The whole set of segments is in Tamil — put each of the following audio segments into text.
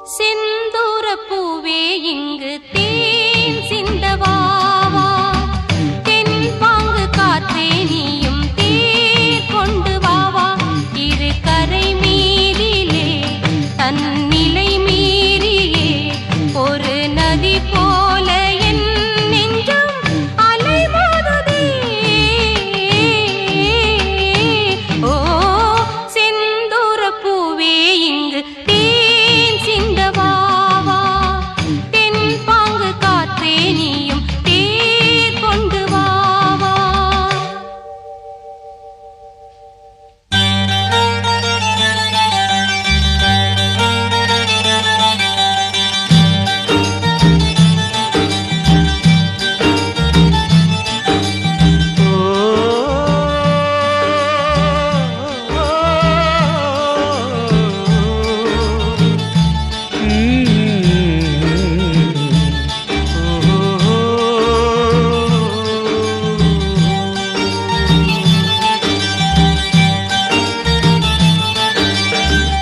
செந்தூர பூவே இங்கு தேன் சிந்தவாவா தென் பாங்கு காற்றே நீயும் தேர் கொண்டு வாவா இரு கரை மீறிலே தன் நிலை மீறியே ஒரு நதி போல என் நெஞ்சம் அலைமோதுதே ஓ செந்தூர பூவே இங்கு தேன் சிந்தவாவா தென் பாங்கு காற்றே நீயும் தேர் கொண்டு வாவா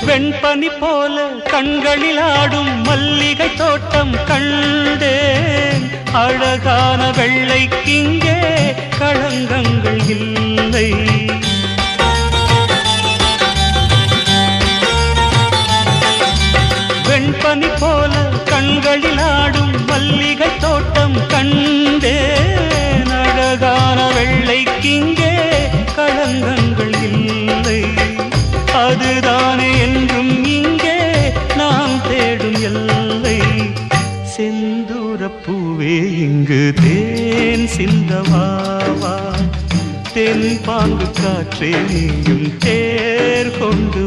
வெண்பனி போல கண்களில் ஆடும் மல்லிகை தோட்டம் கண்டேன் அழகான வெள்ளைக்கிங்கே களங்கங்கள் இல்லை வெண்பனி போல கண்களில் ஆடும் மல்லிகை தோட்டம் கண்டேன் அழகான வெள்ளைக்கிங்கே களங்கங்கள் இல்லை அதுதானே என்றும் இங்கே நாம் தேடும் எல்லை செந்தூர பூவே இங்கு தேன் சிந்தவாவா தென் பாங்கு காற்றே நீயும் தேர் கொண்டு